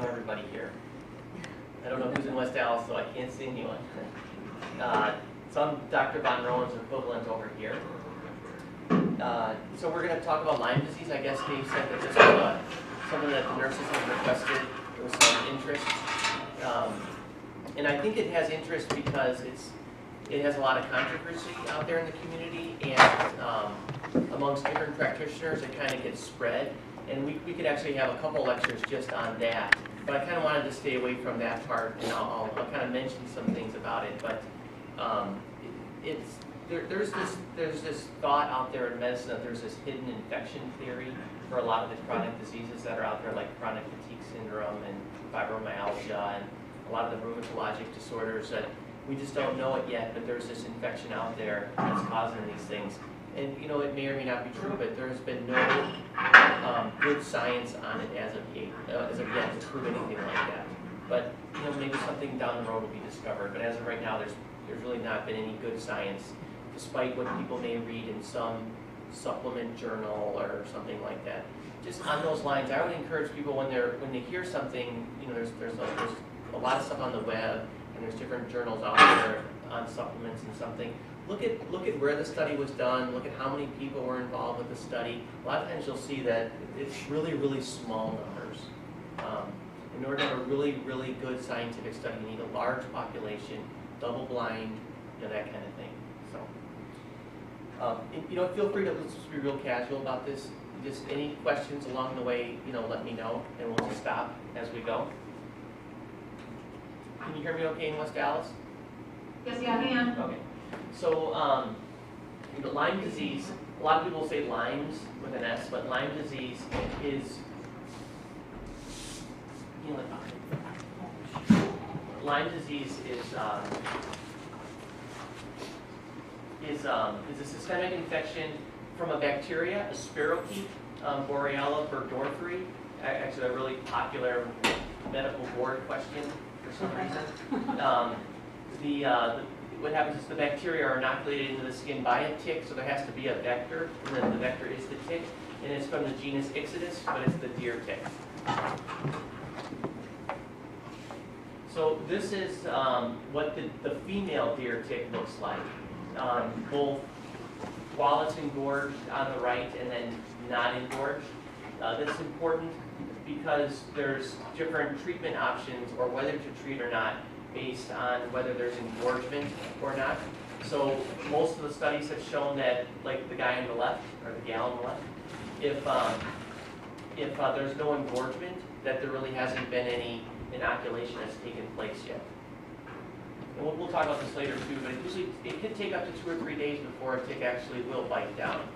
know everybody here. I don't know who's in West Dallas, so I can't see anyone. So I'm Dr. Von Rowan's equivalent over here. So we're going to talk about Lyme disease. I guess Dave said that this was something that the nurses have requested. There was some interest. And I think it has interest because it has a lot of controversy out there in the community, and amongst different practitioners it kind of gets spread. And we could actually have a couple lectures just on that. But I kind of wanted to stay away from that part, and I'll kind of mention some things about it. But there's this thought out there in medicine that there's this hidden infection theory for a lot of the chronic diseases that are out there, like chronic fatigue syndrome and fibromyalgia and a lot of the rheumatologic disorders that we just don't know it yet, but there's this infection out there that's causing these things. And you know, it may or may not be true, but there has been no good science on it as of yet to prove anything like that. But you know, maybe something down the road will be discovered. But as of right now, there's really not been any good science, despite what people may read in some supplement journal or something like that. Just on those lines, I would encourage people when they hear something, you know, there's a lot of stuff on the web, and there's different journals out there on supplements and something. Look at where the study was done. Look at how many people were involved with the study. A lot of times you'll see that it's really small numbers. In order to have a really good scientific study, you need a large population, double blind, you know, that kind of thing. So, you know, feel free to just be real casual about this. Just any questions along the way, you know, let me know, and we'll just stop as we go. Can you hear me okay in West Dallas? Yes, yeah, I can. Okay. So, you know, Lyme disease, a lot of people say Lyme's with an S, but Lyme disease is, you know, Lyme disease is a systemic infection from a bacteria, a spirochete, Borrelia burgdorferi, actually a really popular medical board question for some reason. What happens is the bacteria are inoculated into the skin by a tick, so there has to be a vector, and then the vector is the tick, and it's from the genus Ixodes, but it's the deer tick. So this is what the female deer tick looks like, both while it's engorged on the right and then not engorged. That's important because there's different treatment options, or whether to treat or not, based on whether there's engorgement or not. So most of the studies have shown that, like the guy on the left, or the gal on the left, if there's no engorgement, that there really hasn't been any inoculation that's taken place yet. And we'll talk about this later too, but it can take up to 2 or 3 days before a tick actually will bite down.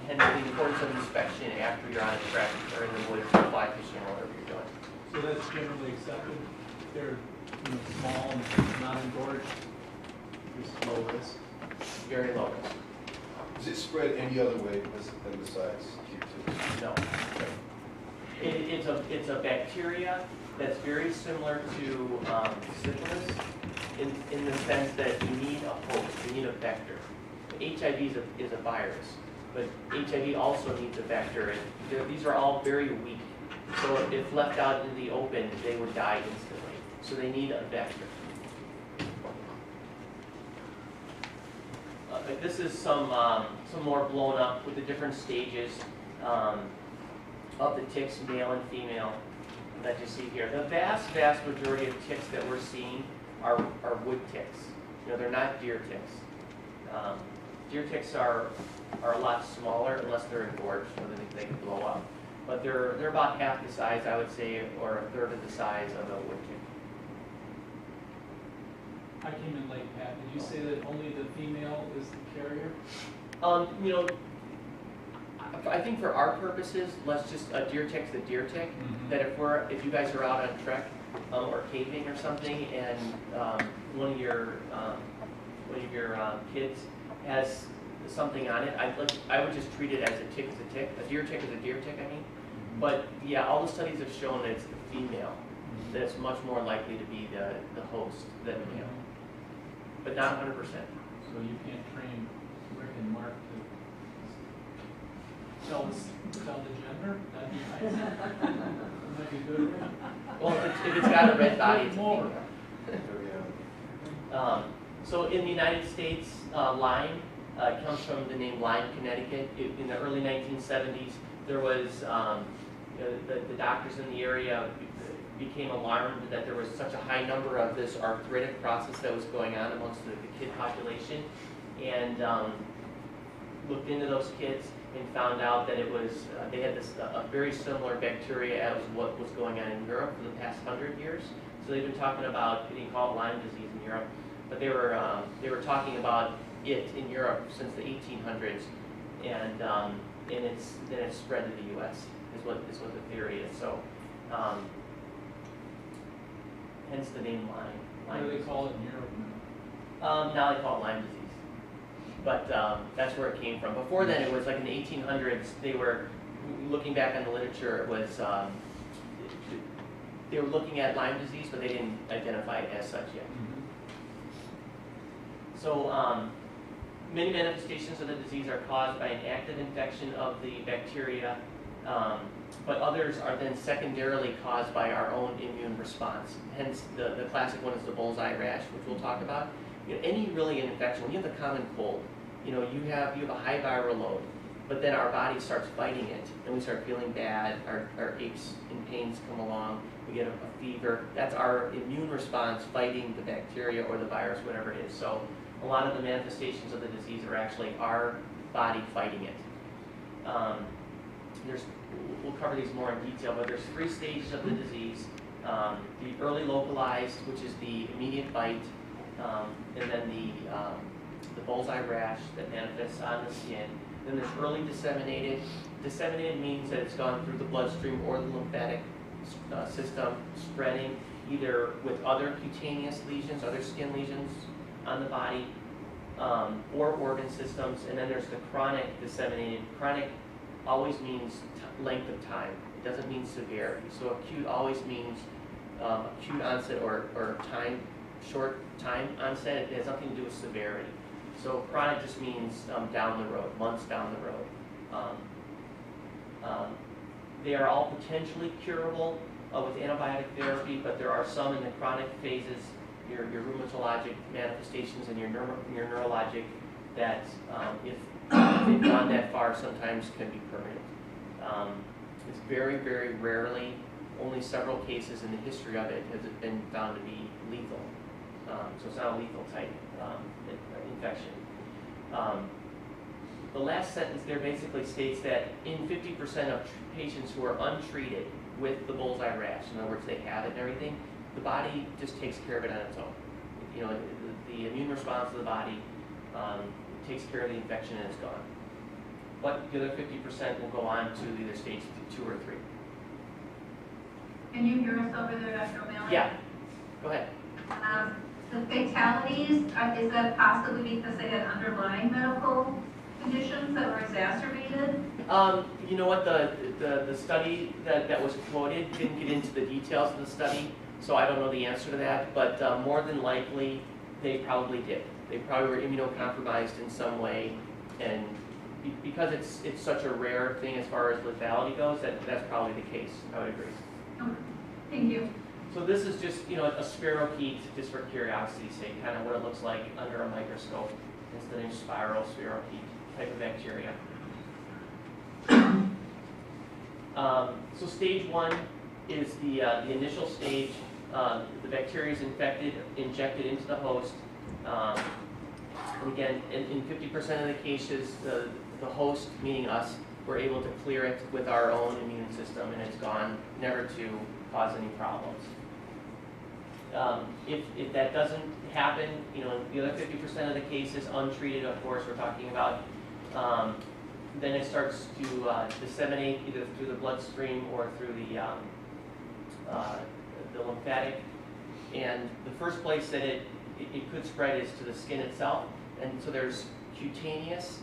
Hence the importance of inspection after you're on a trek or in the woods or fly fishing or whatever you're doing. So that's generally accepted? They're small and not engorged, just low risk? Very low risk. Does it spread any other way than besides Q2? No. It's a bacteria that's very similar to syphilis in the sense that you need a host, you need a vector. HIV is a virus, but HIV also needs a vector. These are all very weak, so if left out in the open, they would die instantly. So they need a vector. This is some more blown up with the different stages of the ticks, male and female, that you see here. The vast majority of ticks that we're seeing are wood ticks. You know, they're not deer ticks. Deer ticks are a lot smaller unless they're engorged, so they can blow up. But they're about half the size, I would say, or a third of the size of a wood tick. I came in late, Pat. Did you say that only the female is the carrier? You know, I think for our purposes, let's just a deer tick's a deer tick. Mm-hmm. That if you guys are out on trek or caving or something, and one of your kids has something on it, I would just treat it as a tick is a tick. A deer tick is a deer tick, I mean. Mm-hmm. But yeah, all the studies have shown that it's the female that's much more likely to be the host than the male. But not 100%. So you can't train Rick and Mark to tell the gender? That'd be nice. That'd be good. if it's got a red body, it's a More. fever. Yeah. So in the United States, Lyme comes from the name Lyme, Connecticut. In the early 1970s, there was the doctors in the area became alarmed that there was such a high number of this arthritic process that was going on amongst the kid population, and looked into those kids and found out that it was they had this a very similar bacteria as what was going on in Europe for the past 100 years. So they've been talking about being called Lyme disease in Europe, but they were talking about it in Europe since the 1800s, and it's spread to the U.S. is what the theory is. So hence the name Lyme. What do they call it in Europe now? Now they call it Lyme disease. But that's where it came from. Before then, it was like in the 1800s, they were, looking back on the literature, it was, they were looking at Lyme disease, but they didn't identify it as such yet. So many manifestations of the disease are caused by an active infection of the bacteria, but others are then secondarily caused by our own immune response. Hence, the classic one is the bullseye rash, which we'll talk about. You know, any really infection, when you have the common cold, you know, you have a high viral load, but then our body starts fighting it, and we start feeling bad, our aches and pains come along, we get a fever. That's our immune response fighting the bacteria or the virus, whatever it is. So a lot of the manifestations of the disease are actually our body fighting it. We'll cover these more in detail, but there's 3 stages of the disease. The early localized, which is the immediate bite, and then the bullseye rash that manifests on the skin. Then there's early disseminated. Disseminated means that it's gone through the bloodstream or the lymphatic system, spreading either with other cutaneous lesions, other skin lesions on the body, or organ systems. And then there's the chronic disseminated. Chronic always means length of time. It doesn't mean severity. So acute always means acute onset or time, short time onset. It has nothing to do with severity. So chronic just means down the road, months down the road. They are all potentially curable with antibiotic therapy, but there are some in the chronic phases, your rheumatologic manifestations and your neurologic, that if they've gone that far, sometimes can be permanent. It's very, very rarely, only several cases in the history of it has it been found to be lethal. So it's not a lethal type infection. The last sentence there basically states that in 50% of patients who are untreated with the bullseye rash, in other words, they have it and everything, the body just takes care of it on its own. You know, the immune response of the body takes care of the infection and it's gone. But the other 50% will go on to either stage 2 or 3. Can you hear us over there, Dr. O'Malley? Yeah, go ahead. The fatalities, is that possibly because they had underlying medical conditions that were exacerbated? You know what, the study that was quoted didn't get into the details of the study, so I don't know the answer to that, but more than likely, they probably did. They probably were immunocompromised in some way, and because it's such a rare thing as far as lethality goes, that's probably the case, I would agree. Okay. Thank you. So this is just, you know, a spirochete, just for curiosity's sake, kind of what it looks like under a microscope. It's the name spiral spirochete type of bacteria. So stage 1 is the initial stage. The bacteria is infected, injected into the host. And again, in 50% of the cases, the host, meaning us, we're able to clear it with our own immune system, and it's gone, never to cause any problems. If that doesn't happen, you know, the other 50% of the cases, untreated, of course, we're talking about, then it starts to disseminate either through the bloodstream or through the lymphatic. And the first place that it could spread is to the skin itself. And so there's cutaneous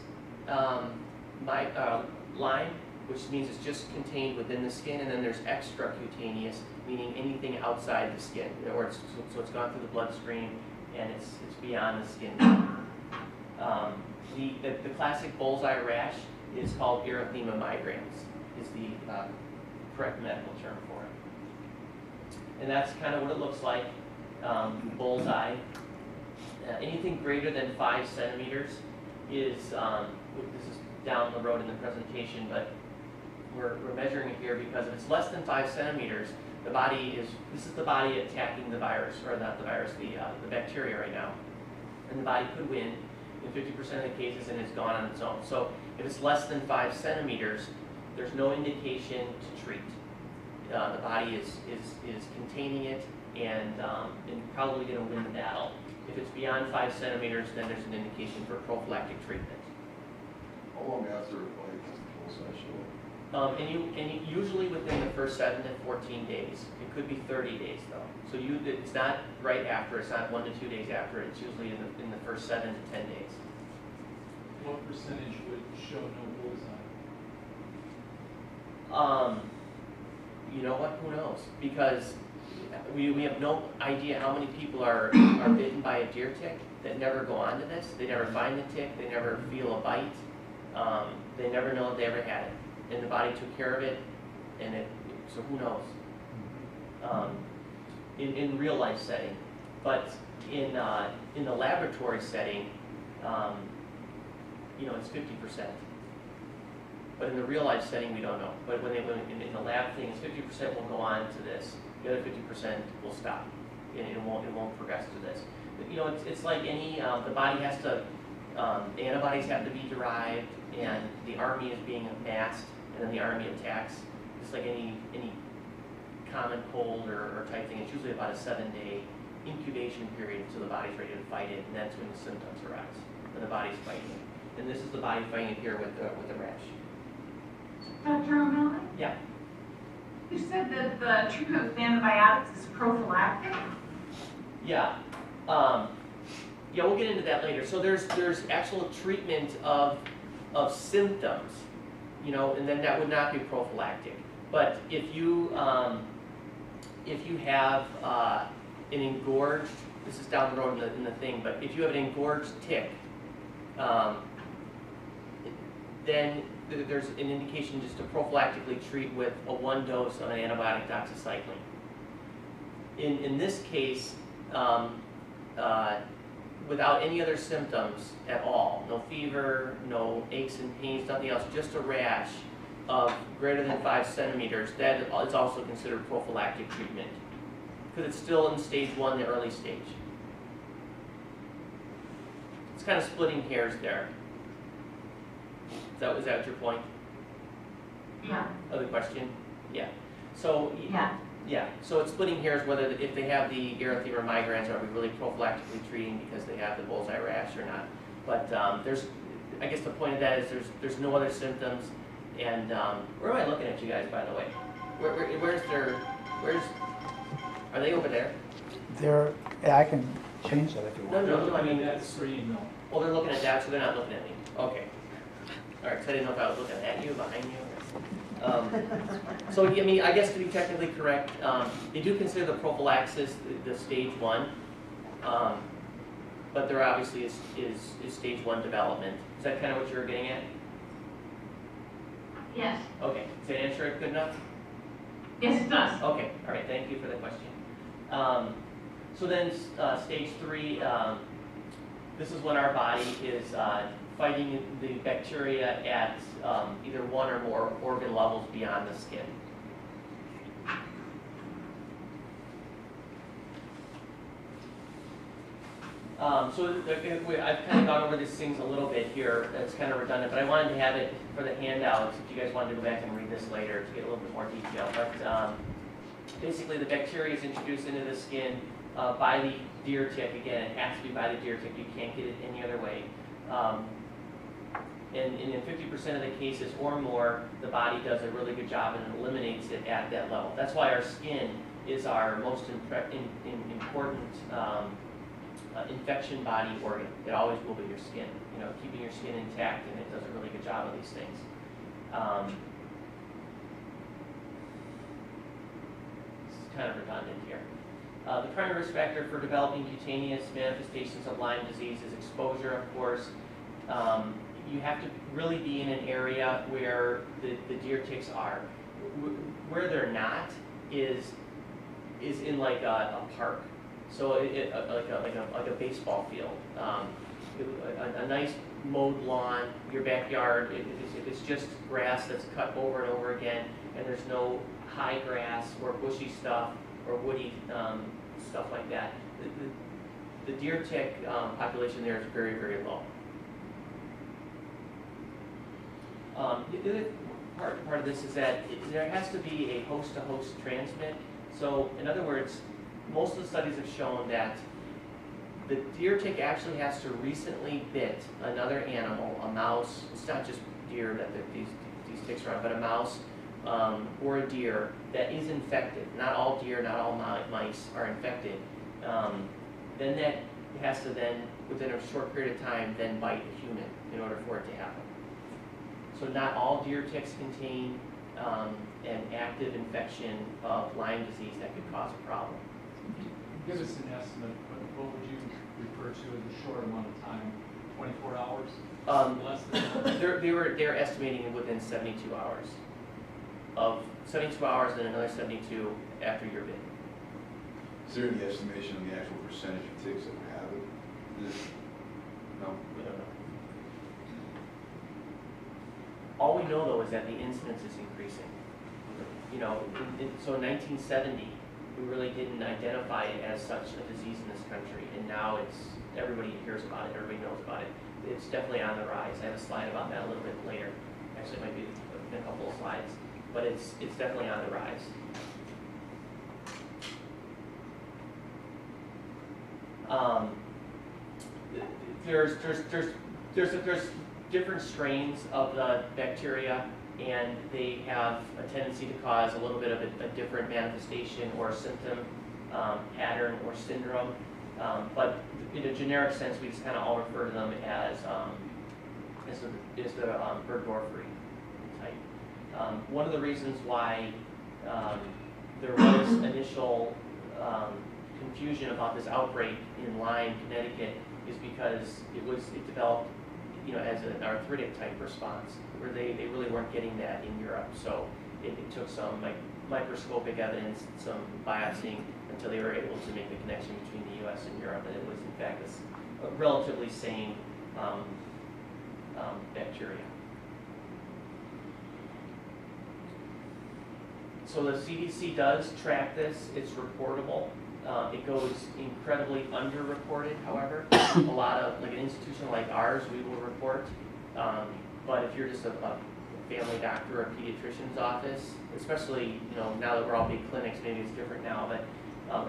Lyme, which means it's just contained within the skin, and then there's extracutaneous, meaning anything outside the skin. In other words, so it's gone through the bloodstream and it's beyond the skin. The classic bullseye rash is called erythema migrans, is the correct medical term for it. and that's kind of what it looks like, bullseye. Anything greater than 5 centimeters is, this is down the road in the presentation, but we're measuring it here because if it's less than 5 centimeters, this is the body attacking the virus, or not the virus, the bacteria right now. And the body could win in 50% of the cases and it's gone on its own. So if it's less than 5 centimeters, there's no indication to treat. The body is containing it and probably going to win the battle. If it's beyond 5 centimeters, then there's an indication for prophylactic treatment. How long after a bite does the bullseye show up? And usually within the first 7 to 14 days. It could be 30 days though. So it's not right after. It's not 1 to 2 days after. It's usually in the first 7 to 10 days. What percentage would show no bullseye? You know what? Who knows? Because we have no idea how many people are bitten by a deer tick that never go on to this. They never find the tick. They never feel a bite. They never know if they ever had it. And the body took care of it, and so who knows? In real life setting, but in the laboratory setting, it's 50%. But in the real life setting, we don't know. But when in the lab thing, it's 50% will go on to this. The other 50% will stop, and it won't progress to this. But, it's like any the body has to the antibodies have to be derived, and the army is being amassed, and then the army attacks. It's like any common cold or type thing. It's usually about a 7-day incubation period until the body's ready to fight it, and that's when the symptoms arise, when the body's fighting it. And this is the body fighting it here with the rash. Dr. O'Malley? Yeah. You said that the treatment with antibiotics is prophylactic? Yeah. We'll get into that later. So there's actual treatment of symptoms, and then that would not be prophylactic. But if you have an engorged, this is down the road in the thing, but if you have an engorged tick, then there's an indication just to prophylactically treat with a 1 dose of an antibiotic doxycycline. In this case, without any other symptoms at all, no fever, no aches and pains, nothing else, just a rash of greater than 5 centimeters, that is also considered prophylactic treatment because it's still in stage 1, the early stage. It's kind of splitting hairs there. Is that your point? Yeah. Other question? Yeah. So Yeah. So it's splitting hairs whether if they have the erythema migrans, are we really prophylactically treating because they have the bullseye rash or not? But I guess the point of that is there's no other symptoms. And where am I looking at you guys, by the way? Are they over there? I can change that if you want. No, I mean, that screen, no. well, they're looking at that, so they're not looking at me. Okay. All right, so I didn't know if I was looking at you, behind you. So, I guess to be technically correct, they do consider the prophylaxis the stage 1, but there obviously is stage 1 development. Is that kind of what you were getting at? Yes. Okay, does that answer it good enough? Yes, it does. Okay, all right, thank you for the question. So then stage 3, this is when our body is fighting the bacteria at either 1 or more organ levels beyond the skin. I've kind of gone over these things a little bit here. It's kind of redundant, but I wanted to have it for the handouts if you guys wanted to go back and read this later to get a little bit more detail. But basically, the bacteria is introduced into the skin by the deer tick. Again, it has to be by the deer tick. You can't get it any other way. And in 50% of the cases or more, the body does a really good job and eliminates it at that level. That's why our skin is our most important infection body organ. It always will be your skin. Keeping your skin intact, and it does a really good job of these things. This is kind of redundant here. The primary risk factor for developing cutaneous manifestations of Lyme disease is exposure, of course. You have to really be in an area where the deer ticks are. Where they're not is is in like a park. So like a baseball field. A nice mowed lawn, your backyard, it's just grass that's cut over and over again, and there's no high grass or bushy stuff or woody stuff like that. The deer tick population there is very, very low. The other part of this is that there has to be a host-to-host transmit. So in other words, most of the studies have shown that the deer tick actually has to recently bit another animal, a mouse. It's not just deer that these ticks are on, but a mouse or a deer that is infected. Not all deer, not all mice are infected. Then that has to then, within a short period of time, then bite a human in order for it to happen. So not all deer ticks contain an active infection of Lyme disease that could cause a problem. Give us an estimate, what would you refer to as a short amount of time? 24 hours? Less than that? They're estimating within 72 hours. Of 72 hours and then another 72 after you're bitten. Is there any estimation on the actual percentage of ticks that would have it? No? We don't know. All we know though is that the incidence is increasing. You know, so in 1970, we really didn't identify it as such a disease in this country, and now everybody hears about it, everybody knows about it. It's definitely on the rise. I have a slide about that a little bit later. Actually, it might be in a couple of slides, but it's definitely on the rise. There's different strains of the bacteria, and they have a tendency to cause a little bit of a different manifestation or symptom pattern or syndrome. But in a generic sense, we just kind of all refer to them as the Burgdorferi type. One of the reasons why there was initial confusion about this outbreak in Lyme, Connecticut, is because it developed, you know, as an arthritic type response, where they really weren't getting that in Europe. So it took some microscopic evidence, some biopsying, until they were able to make the connection between the U.S. and Europe, and it was in fact this relatively same bacteria. So the CDC does track this. It's reportable. It goes incredibly underreported, however. A lot of, like an institution like ours, we will report. But if you're just a family doctor or a pediatrician's office, especially, you know, now that we're all big clinics, maybe it's different now, but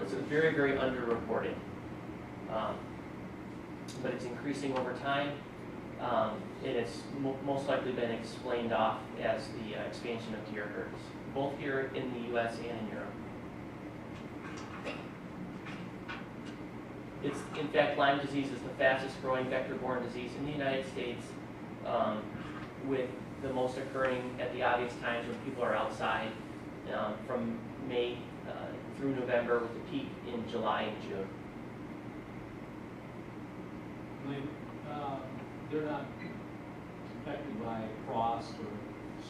it's very, very underreported. But it's increasing over time. And it's most likely been explained off as the expansion of deer herds, both here in the U.S. and in Europe. It's, in fact, Lyme disease is the fastest growing vector-borne disease in the United States, with the most occurring at the obvious times when people are outside, from May through November, with the peak in July and June. They're not affected by frost or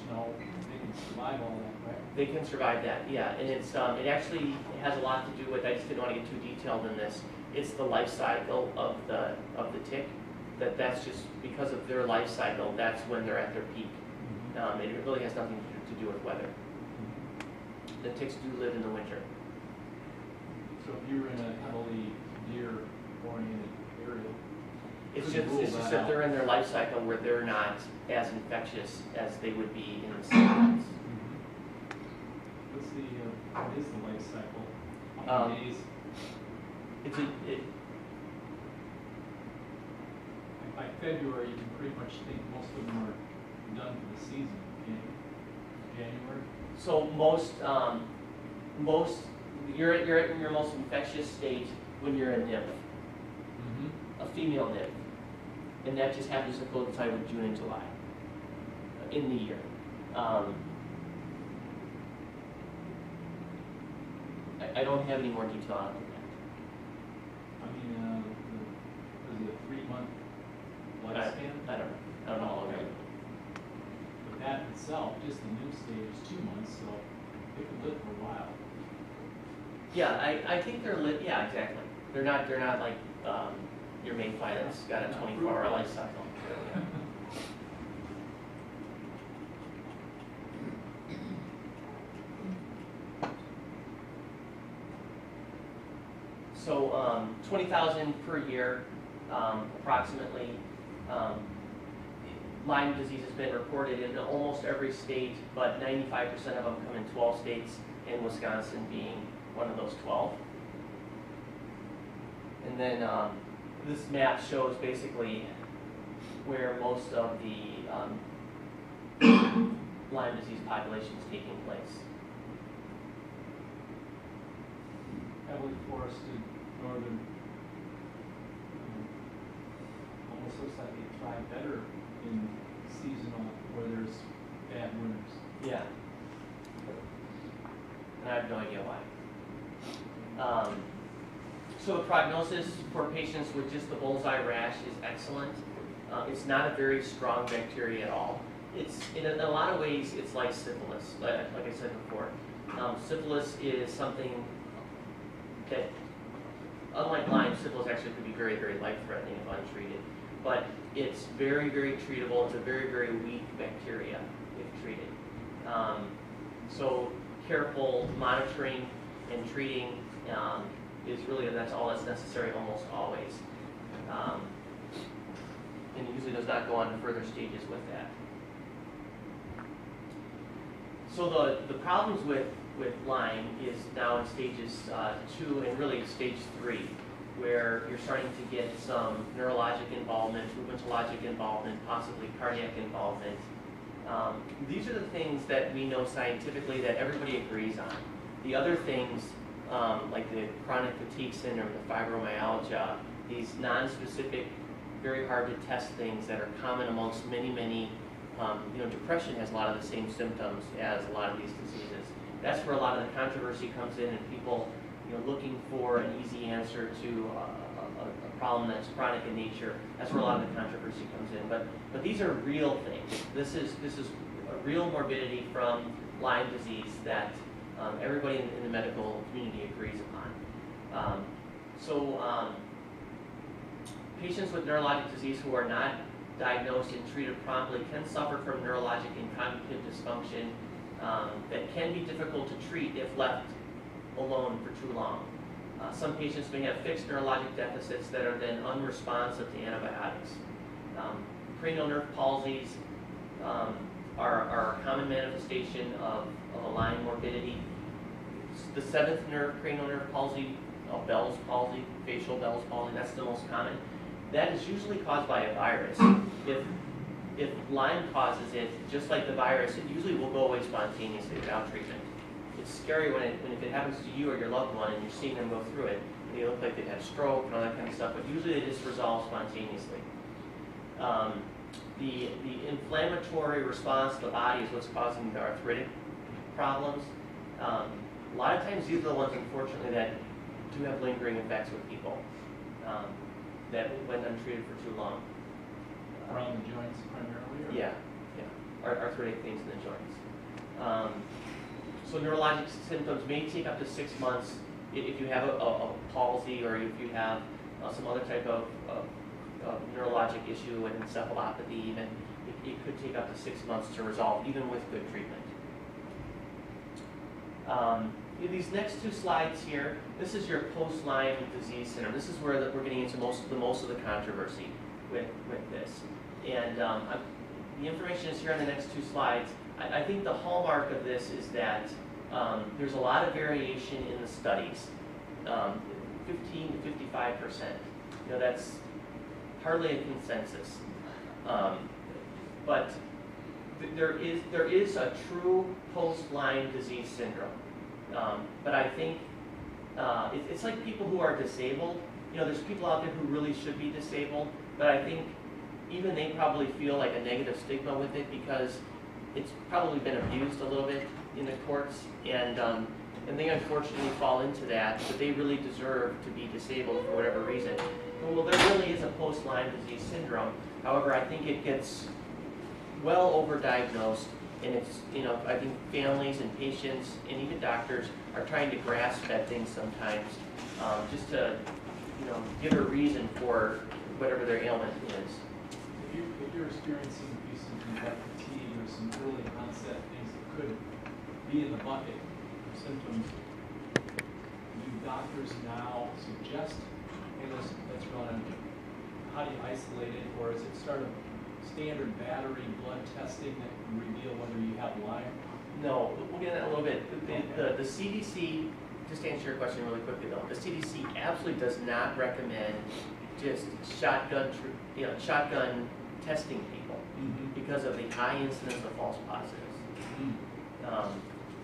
snow. They can survive all that, right? They can survive that, yeah. And it's it actually has a lot to do with, I just didn't want to get too detailed in this, it's the life cycle of the tick. That's just because of their life cycle, that's when they're at their peak. It really has nothing to do with weather. The ticks do live in the winter. So if you're in a heavily deer-oriented area, It's just that they're in their life cycle where they're not as infectious as they would be in the seasons. what is the life cycle? How many days? By February, you can pretty much think most of them are done for the season. January? So you're at your most infectious state when you're a nymph, a female nymph, and that just happens to coincide with June and July in the year. I don't have any more detail on that. I mean, was it a 3-month lifespan? I don't know. I don't know all of it. But that itself, just the new stage is 2 months, so it could live for a while. Yeah, I think they're yeah, exactly. They're not like, your mayfly that's got a 24-hour life cycle. Yeah. So, 20,000 per year, approximately. Lyme disease has been reported in almost every state, but 95% of them come in 12 states, and Wisconsin being one of those 12. And then this map shows basically where most of the Lyme disease population is taking place. Heavily forested northern, almost looks like they thrive better in seasonal where there's bad winters. Yeah. And I have no idea why. So the prognosis for patients with just the bullseye rash is excellent. It's not a very strong bacteria at all. It's in a lot of ways it's like syphilis, like I said before. Syphilis is something that, unlike Lyme, syphilis actually could be very, very life-threatening if untreated. But it's very, very treatable. It's a very, very weak bacteria if treated. So careful monitoring and treating is really, that's all that's necessary almost always. And it usually does not go on to further stages with that. So the problems with Lyme is now in stages 2 and really stage 3, where you're starting to get some neurologic involvement, rheumatologic involvement, possibly cardiac involvement. These are the things that we know scientifically that everybody agrees on. The other things, like the chronic fatigue syndrome, the fibromyalgia, these non-specific, very hard to test things that are common amongst many, depression has a lot of the same symptoms as a lot of these diseases. That's where a lot of the controversy comes in, and people, looking for an easy answer to a problem that's chronic in nature. That's where a lot of the controversy comes in. But these are real things. This is a real morbidity from Lyme disease that everybody in the medical community agrees upon. Patients with neurologic disease who are not diagnosed and treated promptly can suffer from neurologic and cognitive dysfunction that can be difficult to treat if left alone for too long. Some patients may have fixed neurologic deficits that are then unresponsive to antibiotics. Cranial nerve palsies are a common manifestation of a Lyme morbidity. The 7th nerve, cranial nerve palsy, Bell's palsy, facial Bell's palsy, that's the most common. That is usually caused by a virus. If Lyme causes it, just like the virus, it usually will go away spontaneously without treatment. It's scary when if it happens to you or your loved one and you're seeing them go through it, and they look like they've had a stroke and all that kind of stuff, but usually they just resolve spontaneously. The inflammatory response to the body is what's causing the arthritic problems. A lot of times these are the ones, unfortunately, that do have lingering effects with people that went untreated for too long. Around the joints primarily? Or? Yeah. Arthritic things in the joints. So neurologic symptoms may take up to 6 months if you have a palsy or if you have some other type of neurologic issue and encephalopathy even. It could take up to 6 months to resolve, even with good treatment. These next 2 slides here, this is your post-Lyme disease syndrome. This is where we're getting into most of the controversy with this. And the information is here on the next 2 slides. I think the hallmark of this is that there's a lot of variation in the studies, 15 to 55%. That's hardly a consensus. But there is a true post-Lyme disease syndrome. But I think it's like people who are disabled. There's people out there who really should be disabled, but I think even they probably feel like a negative stigma with it because it's probably been abused a little bit in the courts, and they unfortunately fall into that, but they really deserve to be disabled for whatever reason. Well, there really is a post-Lyme disease syndrome. However, I think it gets well overdiagnosed And it's, I think families and patients and even doctors are trying to grasp at things sometimes, just to, give a reason for whatever their ailment is. If you're experiencing some like fatigue or some early onset things that could be in the bucket of symptoms, do doctors now suggest, hey, let's run, how do you isolate it, or is it sort of standard battery blood testing that can reveal whether you have Lyme? No, we'll get into that in a little bit. The CDC, just to answer your question really quickly though, the CDC absolutely does not recommend just shotgun testing people because of the high incidence of false positives.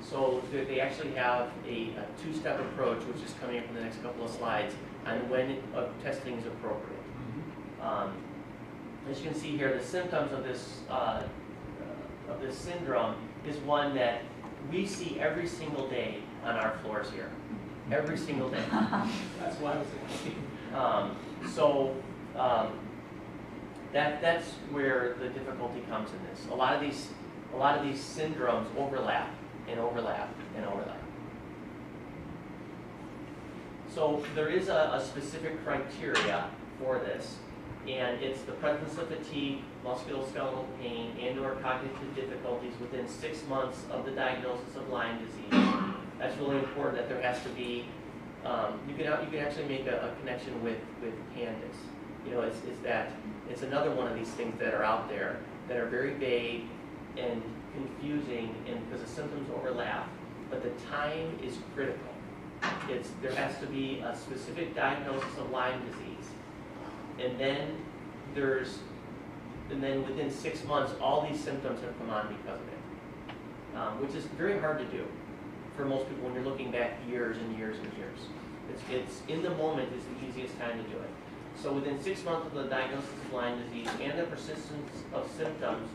So they actually have a two-step approach, which is coming up in the next couple of slides, on when testing is appropriate. As you can see here, the symptoms of this syndrome is one that we see every single day on our floors here. Every single day. That's why I was thinking. That's where the difficulty comes in this. A lot of these syndromes overlap and overlap and overlap. So there is a specific criteria for this, and it's the presence of fatigue, musculoskeletal pain, and/or cognitive difficulties within 6 months of the diagnosis of Lyme disease. That's really important, that there has to be, you can actually make a connection with PANDAS. It's another one of these things that are out there that are very vague and confusing, and because the symptoms overlap, but the time is critical. There has to be a specific diagnosis of Lyme disease, and then within 6 months, all these symptoms have come on because of it, which is very hard to do for most people when you're looking back years and years and years. It's in the moment is the easiest time to do it. So within 6 months of the diagnosis of Lyme disease and the persistence of symptoms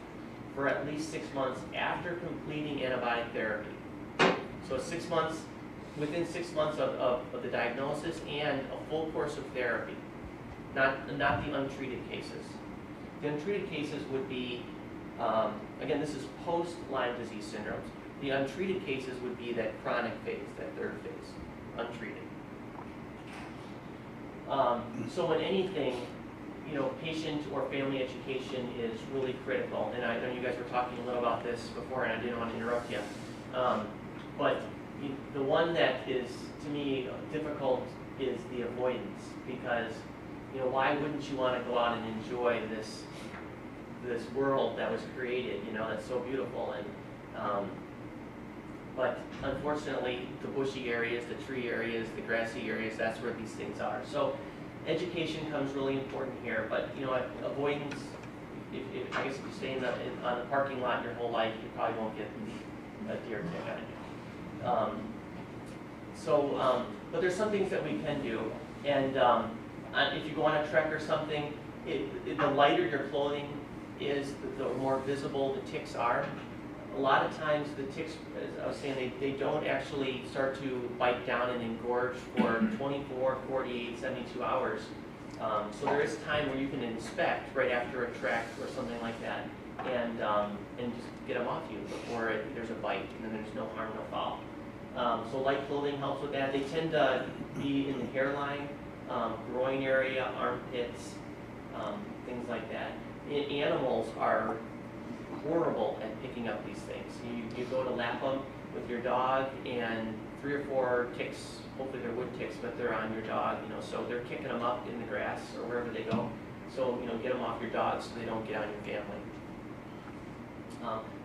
for at least 6 months after completing antibiotic therapy. So 6 months, within 6 months of the diagnosis and a full course of therapy, not the untreated cases. The untreated cases would be, again, this is post-Lyme disease syndromes. The untreated cases would be that chronic phase, that third phase, untreated. So in anything, patient or family education is really critical. And I know you guys were talking a little about this before, and I didn't want to interrupt you. But the one that is, to me, difficult is the avoidance, because, why wouldn't you want to go out and enjoy this world that was created, that's so beautiful. And but unfortunately, the bushy areas, the tree areas, the grassy areas, that's where these things are. So education comes really important here, but avoidance, I guess if you stay on the parking lot your whole life, you probably won't get a deer tick on you. But there's some things that we can do, and if you go on a trek or something, the lighter your clothing is, the more visible the ticks are. A lot of times the ticks, as I was saying, they don't actually start to bite down and engorge for 24, 48, 72 hours. So there is time where you can inspect right after a trek or something like that, and just get them off you before there's a bite, and then there's no harm, no foul. So light clothing helps with that. They tend to be in the hairline, groin area, armpits, things like that. Animals are horrible at picking up these things. You go to lap them with your dog, and 3 or 4 ticks, hopefully they're wood ticks, but they're on your dog, so they're kicking them up in the grass or wherever they go. So, get them off your dog so they don't get on your family.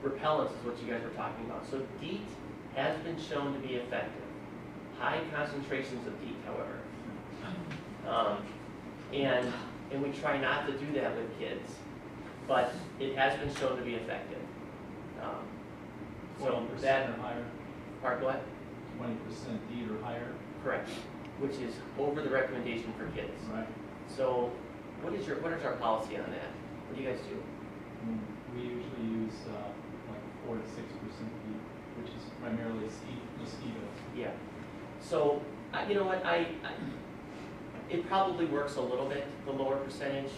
Repellents is what you guys were talking about. So DEET has been shown to be effective. High concentrations of DEET, however. And we try not to do that with kids, but it has been shown to be effective. 20% or higher? Part, go ahead. 20% DEET or higher? Correct, which is over the recommendation for kids. Right. So what is our policy on that? What do you guys do? We usually use like 4 to 6% DEET, which is primarily mosquitoes. Yeah. So, you know what, it probably works a little bit, the lower percentage,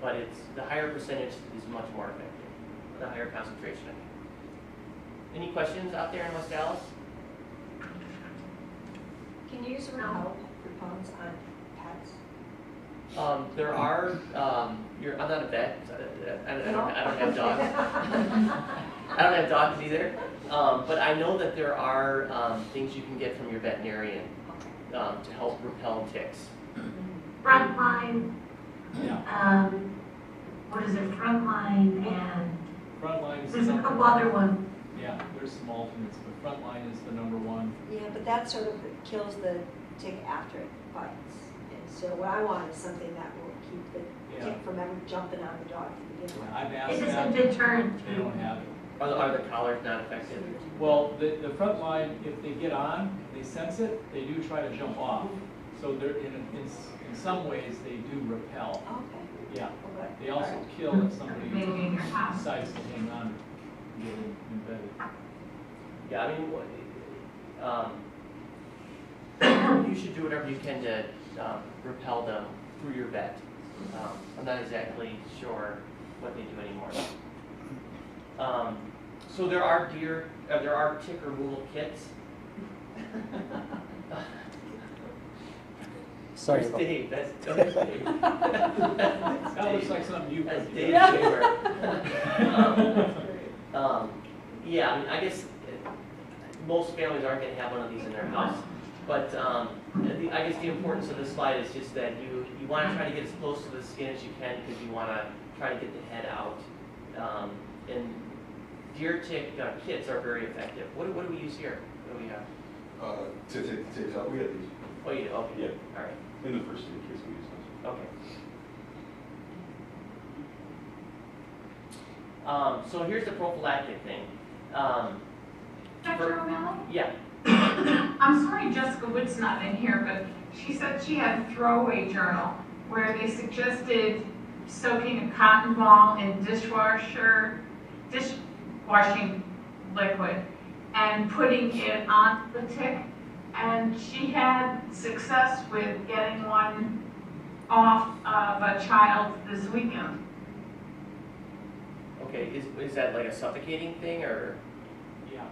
but the higher percentage is much more effective, the higher concentration. Any questions out there in West Dallas? Can you use repellents on pets? There are, I'm not a vet, I don't have dogs. I don't have dogs either, but I know that there are things you can get from your veterinarian to help repel ticks. Frontline, Yeah, what is it, Frontline and Frontline is the there's a number couple one. other ones. Yeah, there's some alternates, but Frontline is the number one. Yeah, but that sort of kills the tick after it bites. And so what I want is something that will keep the Yeah. tick from ever jumping on the dog to begin with. I've asked It's just a them, deterrent. they don't have it. Are the collars not effective? Well, the Frontline, if they get on, they sense it, they do try to jump off. So they're, in some ways, they do repel. Okay. Yeah, Well, good. they also All right. kill if somebody Maybe in your house. decides to hang on and get embedded. Yeah, I mean, you should do whatever you can to repel them through your vet. I'm not exactly sure what they do anymore. So there are tick removal kits. Sorry There's about Dave, that's Dave. That looks like something you That's could Dave do. Shaver. Yeah, I mean, I guess most families aren't gonna have one of these in their house. But I guess the importance of this slide is just that you wanna try to get as close to the skin as you can because you wanna try to get the head out. And deer tick kits are very effective. What do we use here? What do we have? To take the ticks out, we had these, Oh, you do? Okay. Yeah. All right. in the first aid kits we used those. Okay. So here's the prophylactic thing. Dr. O'Malley? Yeah. I'm sorry Jessica Wood's not in here, but she said she had a throwaway journal where they suggested soaking a cotton ball in dishwashing liquid and putting it on the tick. And she had success with getting one off of a child this weekend. Okay. Is that like a suffocating thing or? Yeah.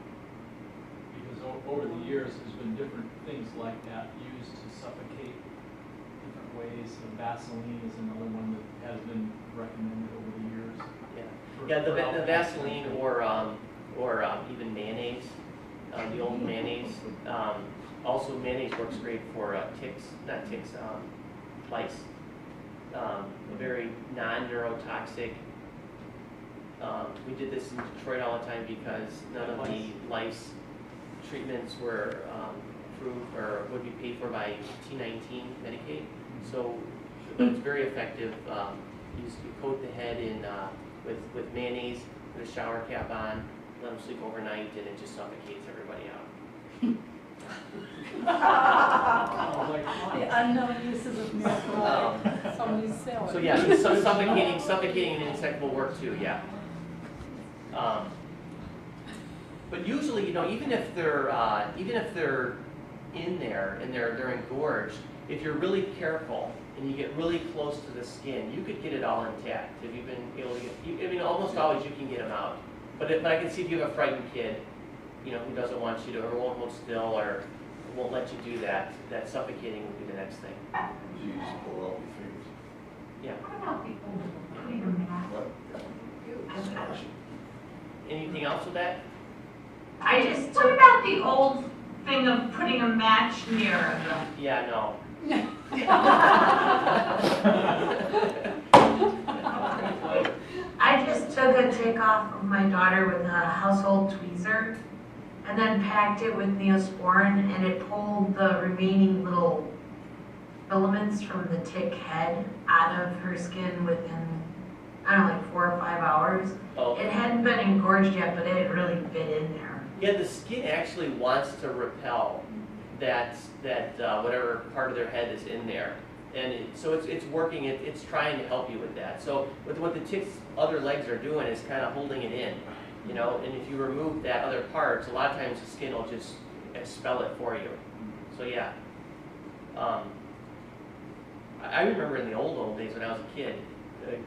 Because over the years, there's been different things like that used to suffocate different ways. Vaseline is another one that has been recommended over the years. Yeah. for- Yeah. The for Vaseline or even mayonnaise, the old mayonnaise. Also, mayonnaise works great for lice. A very non-neurotoxic. We did this in Detroit all the time because none of the lice treatments were approved or would be paid for by T19 Medicaid. So, but it's very effective. You coat the head in with mayonnaise, put a shower cap on, let them sleep overnight, and it just suffocates everybody out. I was like, The unknown uses of miracle. Somebody's selling. So yeah, suffocating and insect will work too. Yeah. But usually, even if they're in there and they're engorged, if you're really careful and you get really close to the skin, you could get it all intact. If you've been able to get, I mean, almost always you can get them out. But I can see if you have a frightened kid, who doesn't want you to, or won't hold still, or won't let you do that, that suffocating would be the next thing. You just pull out your fingers. Yeah. What about the old putting them back? What? Anything else with that? What about the old thing of putting a match near them? Yeah, no. I just took a tick off of my daughter with a household tweezer and then packed it with Neosporin and it pulled the remaining little filaments from the tick head out of her skin within, I don't know, like 4 or 5 hours. Oh. It hadn't been engorged yet, but it had really bit in there. Yeah, the skin actually wants to repel that whatever part of their head is in there. And so it's working, it's trying to help you with that. So what the tick's other legs are doing is kind of holding it in, and if you remove that other part, a lot of times the skin will just expel it for you. So yeah. I remember in the old days when I was a kid,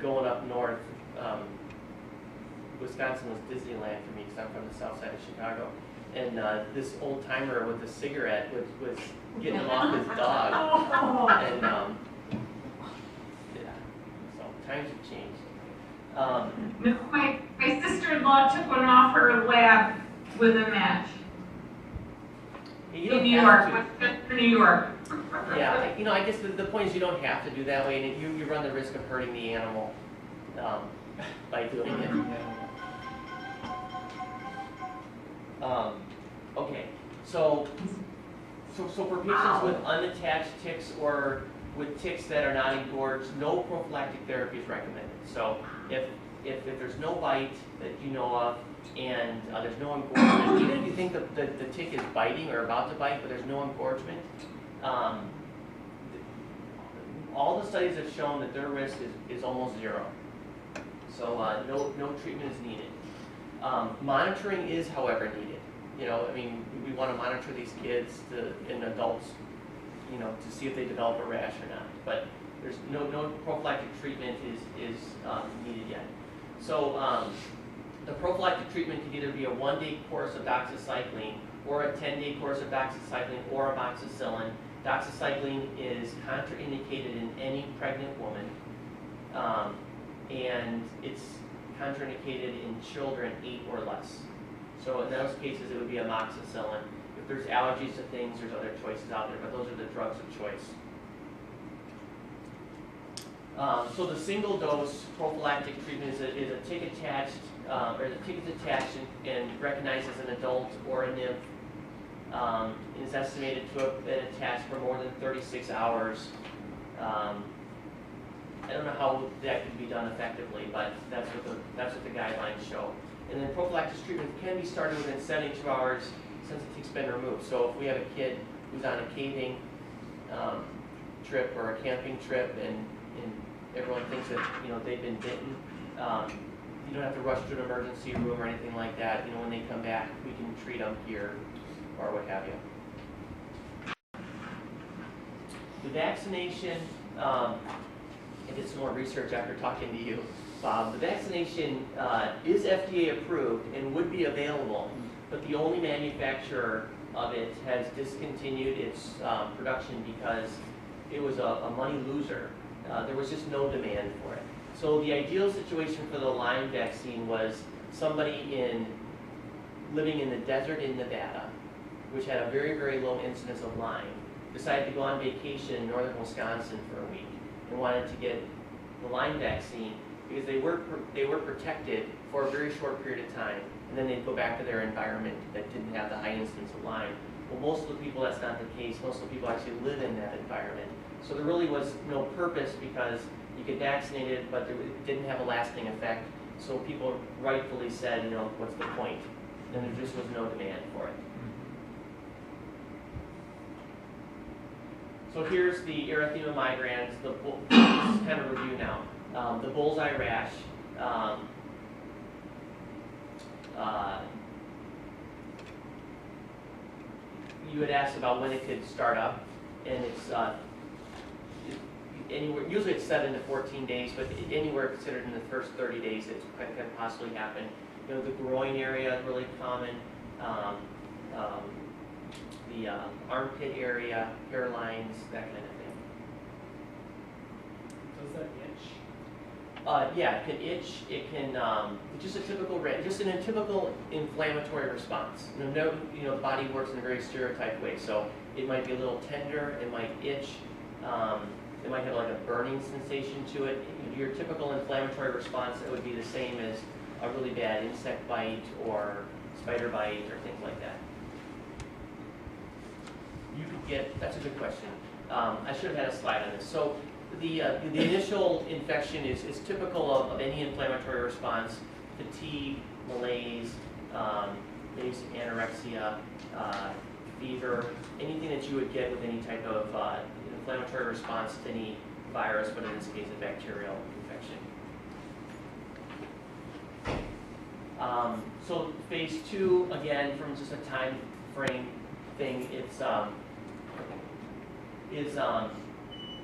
going up north, Wisconsin was Disneyland for me because I'm from the south side of Chicago. And this old timer with a cigarette was getting him off his dog. And yeah, so times have changed. No, my sister-in-law took one off her lab with a match You in don't New have York, to- Westchester, New York. Yeah, you know, I guess the point is you don't have to do that way, and you run the risk of hurting the animal by doing it. Okay, so for patients with unattached ticks or with ticks that are not engorged, no prophylactic therapy is recommended. So if there's no bite that you know of and there's no engorgement, even if you think the tick is biting or about to bite, but there's no engorgement, all the studies have shown that their risk is almost zero. So no treatment is needed. Monitoring is, however, needed. You know, I mean, we want to monitor these kids and adults, you know, to see if they develop a rash or not. But there's no prophylactic treatment is needed yet. So the prophylactic treatment can either be a 1-day course of doxycycline or a 10-day course of doxycycline or amoxicillin. Doxycycline is contraindicated in any pregnant woman, and it's contraindicated in children 8 or less. So in those cases, it would be amoxicillin. If there's allergies to things, there's other choices out there, but those are the drugs of choice. So the single dose prophylactic treatment is a tick attached, or the tick is attached and recognized as an adult or a nymph. It is estimated to have been attached for more than 36 hours. I don't know how that can be done effectively, but that's what the guidelines show. And then prophylactic treatment can be started within 72 hours since the tick's been removed. So if we have a kid who's on a caving trip or a camping trip, and everyone thinks that they've been bitten, you don't have to rush to an emergency room or anything like that. When they come back, we can treat them here or what have you. The vaccination. I did some more research after talking to you, Bob. The vaccination is FDA approved and would be available, but the only manufacturer of it has discontinued its production because it was a money loser. There was just no demand for it. So the ideal situation for the Lyme vaccine was somebody living in the desert in Nevada, which had a very, very low incidence of Lyme, decided to go on vacation in northern Wisconsin for a week and wanted to get the Lyme vaccine because they were protected for a very short period of time, and then they'd go back to their environment that didn't have the high incidence of Lyme. Well, most of the people, that's not the case. Most of the people actually live in that environment. So there really was no purpose because you could vaccinate it, but it didn't have a lasting effect. So people rightfully said, what's the point? And there just was no demand for it. So here's the erythema migrans. This is kind of a review now. The bullseye rash. You had asked about when it could start up, and it's anywhere. Usually it's 7 to 14 days, but anywhere considered in the first 30 days, it can possibly happen. The groin area is really common. The armpit area, hairlines, that kind of thing. Does that itch? Yeah, it can itch. It can just an atypical inflammatory response. The body works in a very stereotyped way. So it might be a little tender. It might itch. It might have like a burning sensation to it. Your typical inflammatory response, it would be the same as a really bad insect bite or spider bite or things like that. You could get, that's a good question. I should have had a slide on this. So the initial infection is typical of any inflammatory response: fatigue, malaise, maybe some anorexia, fever, anything that you would get with any type of inflammatory response to any virus, but in this case a bacterial infection. So phase 2, again, from just a time frame thing, it's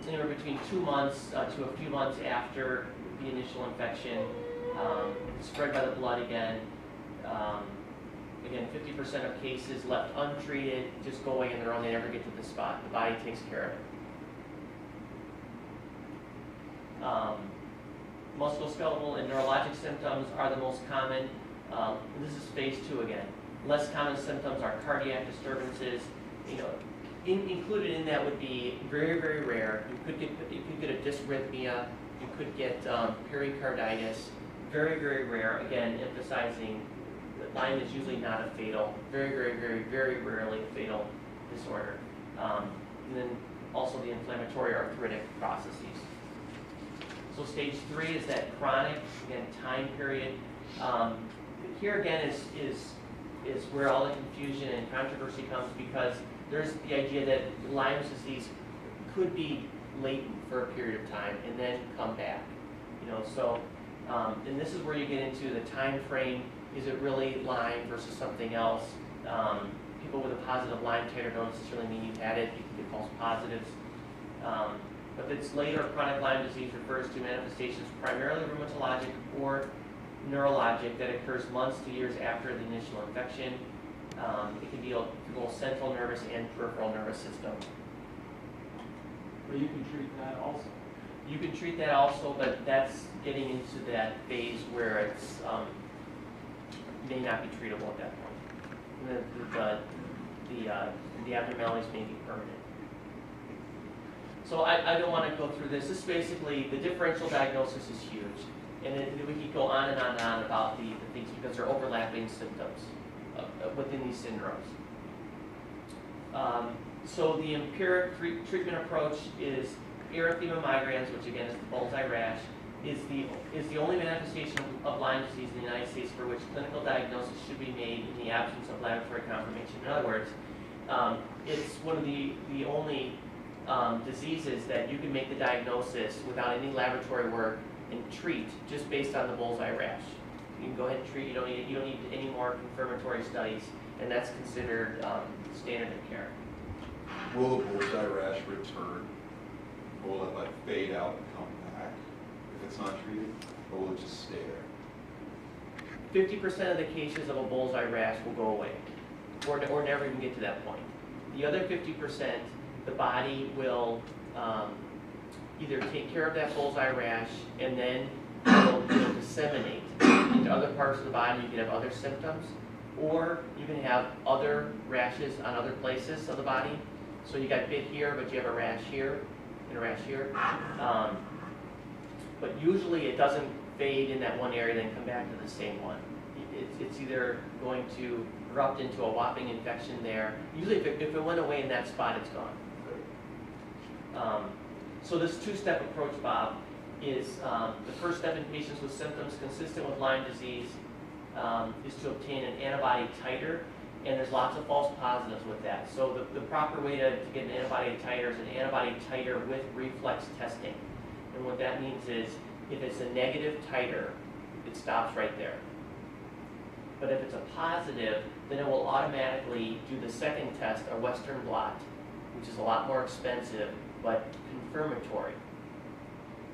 anywhere between 2 months to a few months after the initial infection. spread by the blood again. Again, 50% of cases left untreated, just go away on their own, they never get to the spot. The body takes care of it. Musculoskeletal and neurologic symptoms are the most common. This is phase 2 again. Less common symptoms are cardiac disturbances. You know, included in that would be very, very rare. You could get a dysrhythmia. You could get pericarditis. Very, very rare. Again, emphasizing that Lyme is usually not a fatal. Very, very, very, very rarely a fatal disorder. And then also the inflammatory arthritic processes. So stage 3 is that chronic, again, time period. Here again is where all the confusion and controversy comes, because there's the idea that Lyme disease could be latent for a period of time and then come back. You know, so and this is where you get into the time frame. Is it really Lyme versus something else? People with a positive Lyme titer don't necessarily mean you've had it. You can get false positives. But it's later chronic Lyme disease refers to manifestations primarily rheumatologic or neurologic that occurs months to years after the initial infection. It can be both central nervous and peripheral nervous system. But you can treat that also. You can treat that also, but that's getting into that phase where it's may not be treatable at that point. The abnormalities may be permanent. So I don't want to go through this. This is basically, the differential diagnosis is huge. And then we could go on and on and on about the things, because they're overlapping symptoms within these syndromes. So the empiric treatment approach is erythema migrans, which again is the bullseye rash, is the only manifestation of Lyme disease in the United States for which clinical diagnosis should be made in the absence of laboratory confirmation. In other words, it's one of the only diseases that you can make the diagnosis without any laboratory work and treat just based on the bullseye rash. You can go ahead and treat. You don't need any more confirmatory studies, and that's considered standard of care. Will the bullseye rash return? Will it like fade out and come back if it's not treated, or will it just stay there? 50% of the cases of a bullseye rash will go away, or never even get to that point. The other 50%, the body will either take care of that bullseye rash and then it'll disseminate into other parts of the body. You can have other symptoms, or you can have other rashes on other places of the body. So you got bit here, but you have a rash here and a rash here. But usually it doesn't fade in that one area, then come back to the same one. It's either going to erupt into a whopping infection there. Usually if it went away in that spot, it's gone. So this two-step approach, Bob, is the first step in patients with symptoms consistent with Lyme disease is to obtain an antibody titer, and there's lots of false positives with that. So the proper way to get an antibody titer is an antibody titer with reflex testing. And what that means is if it's a negative titer, it stops right there. But if it's a positive, then it will automatically do the second test, a Western blot, which is a lot more expensive, but confirmatory.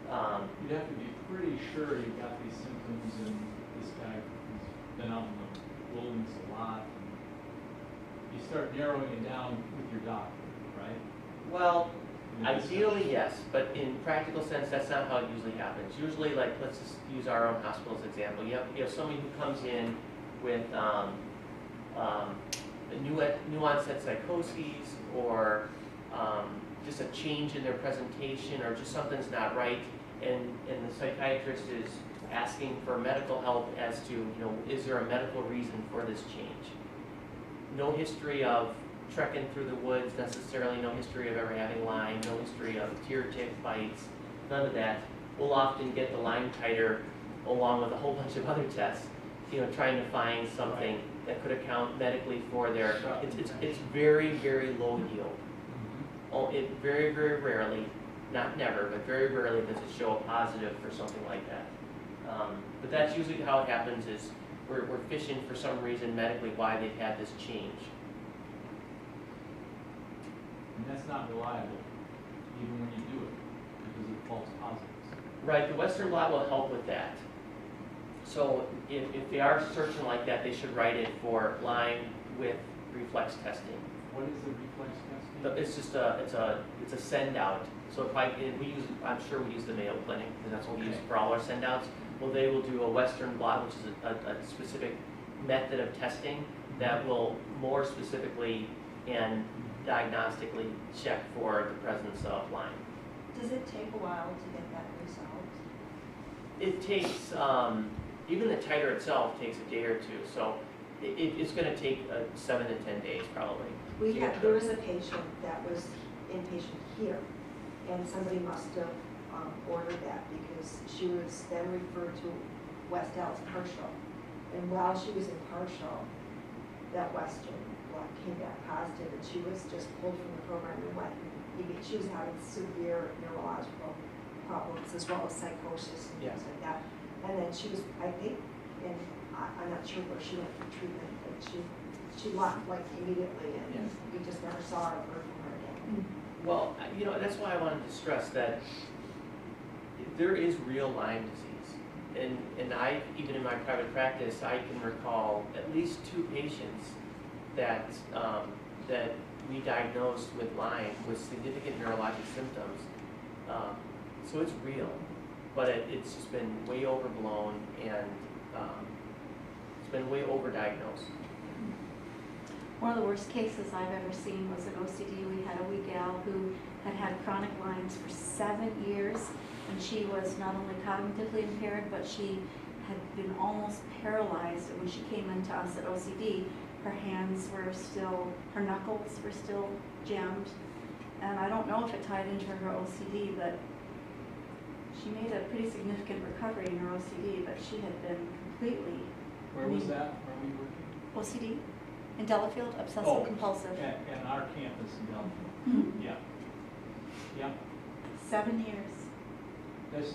You'd have to be pretty sure you've got these symptoms, and this guy has been out in the wilderness a lot. And you start narrowing it down with your doctor, right? Well, ideally, yes, but in practical sense, that's not how it usually happens. Usually, like, let's just use our own hospital as an example. You have somebody who comes in with new onset psychoses, or just a change in their presentation, or just something's not right, and the psychiatrist is asking for medical help as to, is there a medical reason for this change? No history of trekking through the woods necessarily, no history of ever having Lyme, no history of tear tick bites, none of that. We'll often get the Lyme titer along with a whole bunch of other tests, trying to find something that could account medically for their, it's very, very low yield. It very, very rarely, not never, but very rarely does it show a positive for something like that. But that's usually how it happens, is we're fishing for some reason medically why they've had this change. And that's not reliable, even when you do it, because of false positives. Right, the Western blot will help with that. So if they are searching like that, they should write it for Lyme with reflex testing. What is the reflex testing? It's just it's a send out. So I'm sure we use the Mayo Clinic, because that's what we use Okay. for all our send outs. Well, they will do a Western blot, which is a specific method of testing that will more specifically and diagnostically check for the presence of Lyme. Does it take a while to get that result? It takes, even the titer itself takes a day or two, so it's gonna take 7 to 10 days probably. There was a patient that was inpatient here, and somebody must have ordered that because she was then referred to West Dallas Partial. And while she was in Partial, that Western blood came back positive, and she was just pulled from the program and went. She was having severe neurological problems as well as psychosis and things like that. And then she was, I think, and I'm not sure where she went for treatment, but she left like immediately, and we just never saw her or heard from her again. Well, that's why I wanted to stress that there is real Lyme disease. And I, even in my private practice, I can recall at least 2 patients that we diagnosed with Lyme with significant neurologic symptoms. So it's real, but it's just been way overblown, and it's been way overdiagnosed. One of the worst cases I've ever seen was an OCD. We had a wee gal who had had chronic Lyme's for 7 years, and she was not only cognitively impaired, but she had been almost paralyzed. And when she came into us at OCD, her hands were still, her knuckles were still jammed. And I don't know if it tied into her OCD, but she made a pretty significant recovery in her OCD, but she had been completely. Where was that? Where were you working? OCD in Delafield, obsessive Oh, compulsive. At our campus in Delphine. Mhm. Yeah. Yeah. 7 years. That's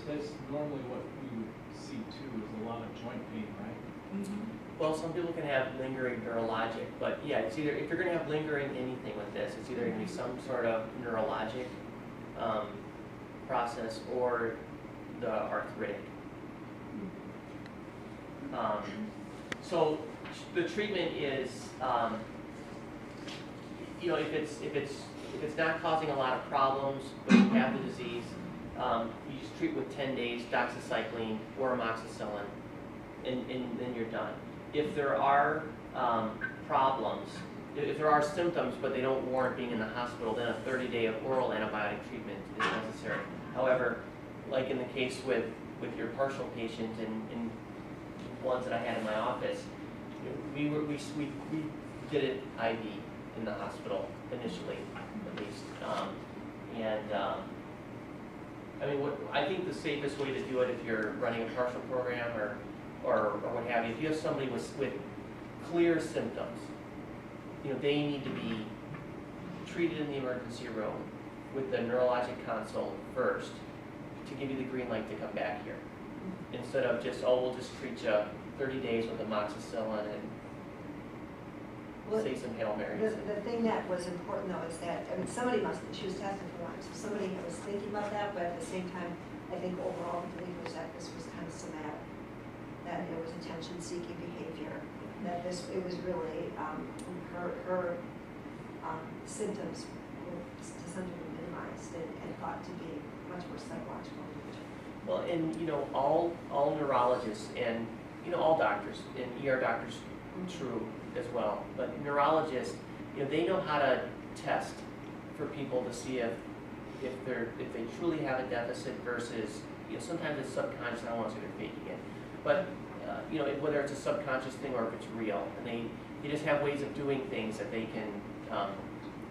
normally what we would see too, is a lot of joint pain, right? Well, some people can have lingering neurologic, but yeah, it's either, if you're gonna have lingering anything with this, it's either gonna be some sort of neurologic process or the arthritic. So the treatment is, if it's not causing a lot of problems, but you have the disease, you just treat with 10 days doxycycline or amoxicillin, and then you're done. If there are problems, if there are symptoms but they don't warrant being in the hospital, then a 30-day oral antibiotic treatment is necessary. However, like in the case with your partial patient and ones that I had in my office, we did it IV in the hospital initially, at least. I think the safest way to do it, if you're running a partial program or what have you, if you have somebody with clear symptoms, they need to be treated in the emergency room with the neurologic consult first to give you the green light to come back here. Instead of just, we'll just treat you 30 days with amoxicillin and say some Hail Marys. The thing that was important though is that, she was tested for Lyme, so somebody was thinking about that, but at the same time, I think overall the belief was that this was kind of somatic, that it was attention-seeking behavior, that it was really, her symptoms were to some degree minimized and thought to be much more psychological. Well, and all neurologists and all doctors and ER doctors, true as well, but neurologists, they know how to test for people to see if they truly have a deficit versus, sometimes it's subconscious. I don't want to say they're faking it, but whether it's a subconscious thing or if it's real, and they just have ways of doing things that they can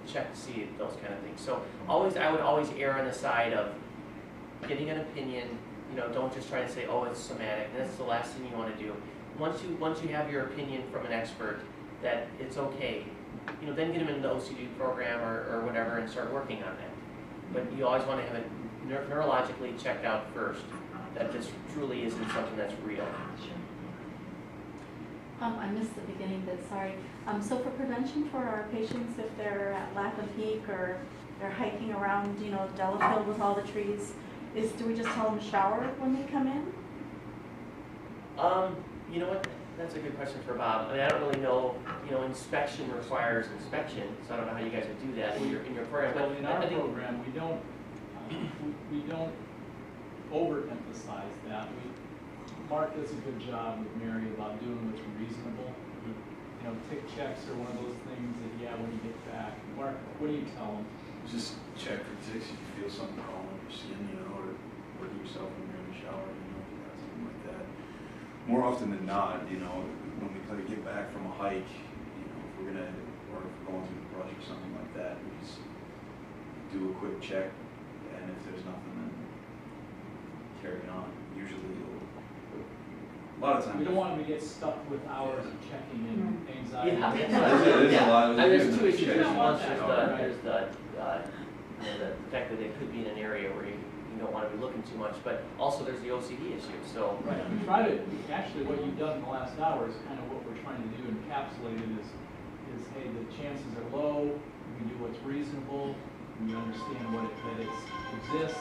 check to see those kind of things. So I would always err on the side of getting an opinion. Don't just try to say, oh, it's somatic. That's the last thing you want to do. Once you have your opinion from an expert that it's okay, then get them in the OCD program or whatever and start working on that. But you always want to have it neurologically checked out first, that this truly isn't something that's real. I missed the beginning bit, sorry. So for prevention for our patients, if they're at Lapham Peak or they're hiking around, Delafield with all the trees, do we just tell them to shower when they come in? You know what, that's a good question for Bob. I mean, I don't really know, inspection requires inspection, so I don't know how you guys would do that in your program. Well, But in I our think- program, we don't overemphasize that. Mark does a good job with Mary about doing what's reasonable. Tick checks are one of those things that, when you get back, Mark, what do you tell them? Just check for ticks if you feel something crawling on your skin, or do yourself when you're in the shower, if you got something like that. More often than not, when we kind of get back from a hike, if we're going through the brush or something like that, we just do a quick check, and if there's nothing, then carry on. Usually, a lot of times. We don't want them to get stuck with hours of checking and anxiety. Yeah. There's a lot of. There's two issues. You There's don't one, want that, there's the fact that they could be in an area where you don't want to be looking too much, but also there's the OCD issue, so. Right, actually what you've done in the last hour is kind of what we're trying to do, encapsulated is hey, the chances are low, we do what's reasonable, we understand that it exists,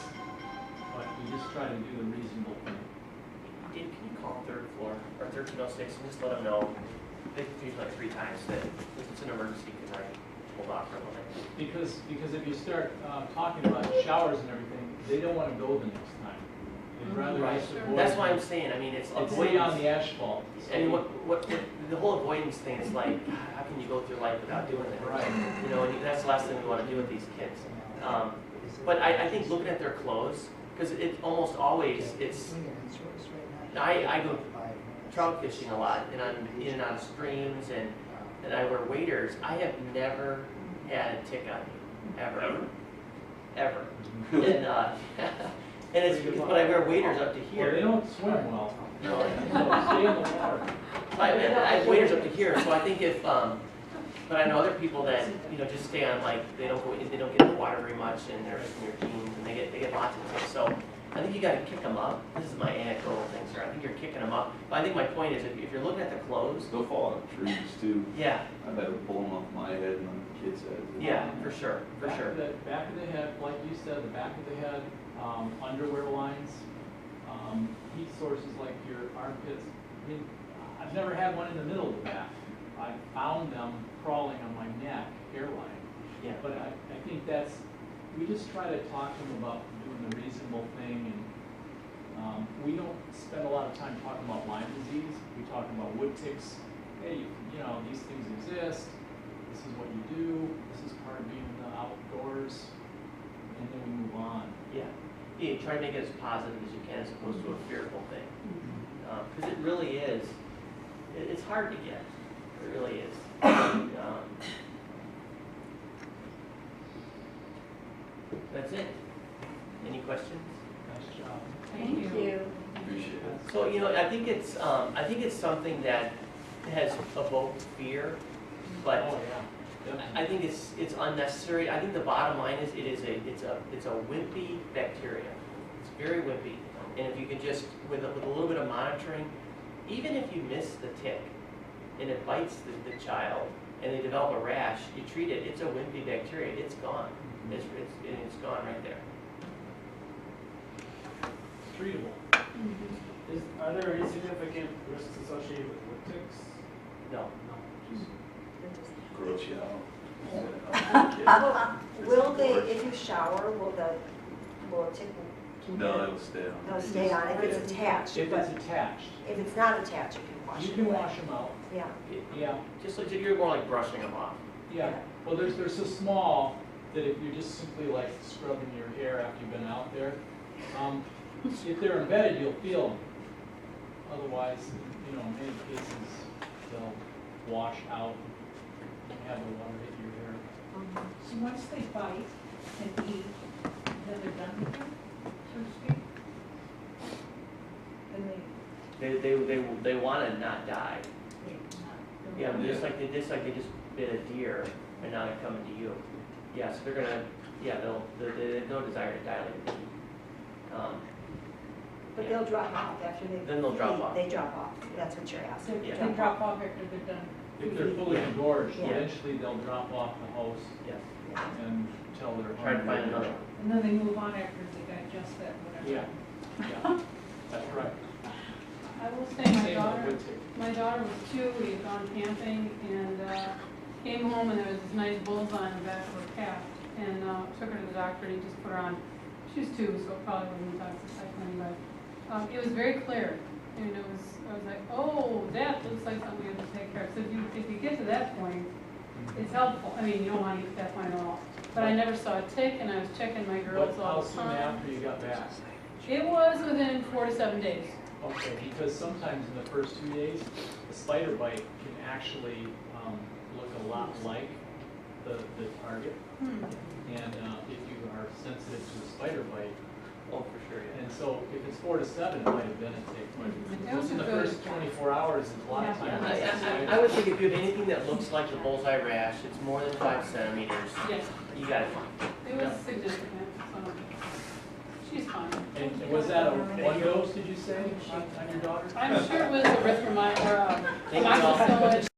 but we just try to do the reasonable thing. Dave, can you call third floor, or 1306, and just let them know, they can like 3 times, that if it's an emergency, can I hold off for a moment? Because if you start talking about showers and everything, they don't want to go the next time. They'd rather Right. just avoid. That's why I'm saying, I mean, it's It's lay on avoidance. the asphalt. I mean, what, the whole avoidance thing is like, how can you go through life without doing it? Right. And that's the last thing we want to do with these kids. But I think looking at their clothes, because it almost always, I go trout fishing a lot, and I'm in and out of streams, and I wear waders. I have never had a tick on me, ever. And, and it's because, but I wear waders up to Well, they here. don't swim well. No, So stay in the water. I have waders up to here, so I think if, but I know other people that, just stay on, like, they don't get in the water very much, and they're in their jeans, and they get lots of ticks. So I think you gotta kick them up. This is my anecdotal thing, sir. I think you're kicking them up. But I think my point is, if you're looking at the clothes, They'll fall out of trees too. yeah, I've had to pull them off my head and on the kids' heads. yeah, for sure. Back of the head, like you said, the back of the head, underwear lines, heat sources like your armpits. I mean, I've never had one in the middle of the back. I found them crawling on my neck, hairline. Yeah. But I think we just try to talk to them about doing the reasonable thing, and we don't spend a lot of time talking about Lyme disease. We talk about wood ticks. Hey, these things exist. This is what you do. This is part of being in the outdoors, and then we move on. Yeah. Yeah, try to make it as positive as you can as opposed to a fearful thing. Because it really is, it's hard to get. It really is. That's it. Any questions? Nice job. Thank you. Appreciate it. So, I think it's something that has evoked fear, but Oh, yeah. I think it's unnecessary. I think the bottom line is it's a wimpy bacteria. It's very wimpy, and if you can just with a little bit of monitoring, even if you miss the tick and it bites the child and they develop a rash, you treat it. It's a wimpy bacteria. It's gone. It's gone right there. Treatable. Are there any significant risks associated with ticks? No. Gross you out. Will they, if you shower, will the tick? No, it'll stay on. They'll stay on if it's attached, If but it's attached, if it's not attached, you can wash it. you can away. wash them out. Yeah. Yeah, Just like you're more like brushing them off. yeah. Well, they're so small that if you're just simply like scrubbing your hair after you've been out there, if they're embedded, you'll feel them. Otherwise, in many cases, they'll wash out and have the water hit your hair. So once they bite and eat, then they're done with them, so to speak? Then They want to not die. Yeah, just like they just bit a deer and now they're coming to you. Yeah, so they're gonna, they have no desire to die like a bee. But they'll drop off after they. Then they'll drop off. They drop off, that's what you're asking. Yeah. they drop off after they're done. If they're fully engorged, Yeah. eventually they'll drop off the host Yes. until they're Try to hungry. find another. And then they move on after they digest that, whatever. Yeah, yeah, that's right. I will say my Same daughter, with wood tick. my daughter was 2, we had gone camping and came home and there was this nice bullseye on the back of her calf. And took her to the doctor and he just put her on, she was 2, so it probably wasn't doxycycline, but it was very clear. And I was like, oh, that looks like something we have to take care of. So if you get to that point, it's helpful. I mean, you don't want to get to that point at all. But I never saw a tick and I was checking my girls How all the soon time. after you got back? It was within 4 to 7 days. Okay, because sometimes in the first 2 days, the spider bite can actually look a lot like the target. Hmm. And if you are sensitive to a spider bite, Oh, for sure, yeah. and so if it's 4 to 7, it might have been a tick. But Those in the are good. first 24 hours, a lot of Yeah. times. it's a spider. I would think if you have anything that looks like the bullseye rash, it's more than 5 centimeters, Yes, you got it. it was significant, so she's fine. And was that a one dose, did you say, on your daughter? I'm sure it was erythromy or Thank you all. amoxicillin.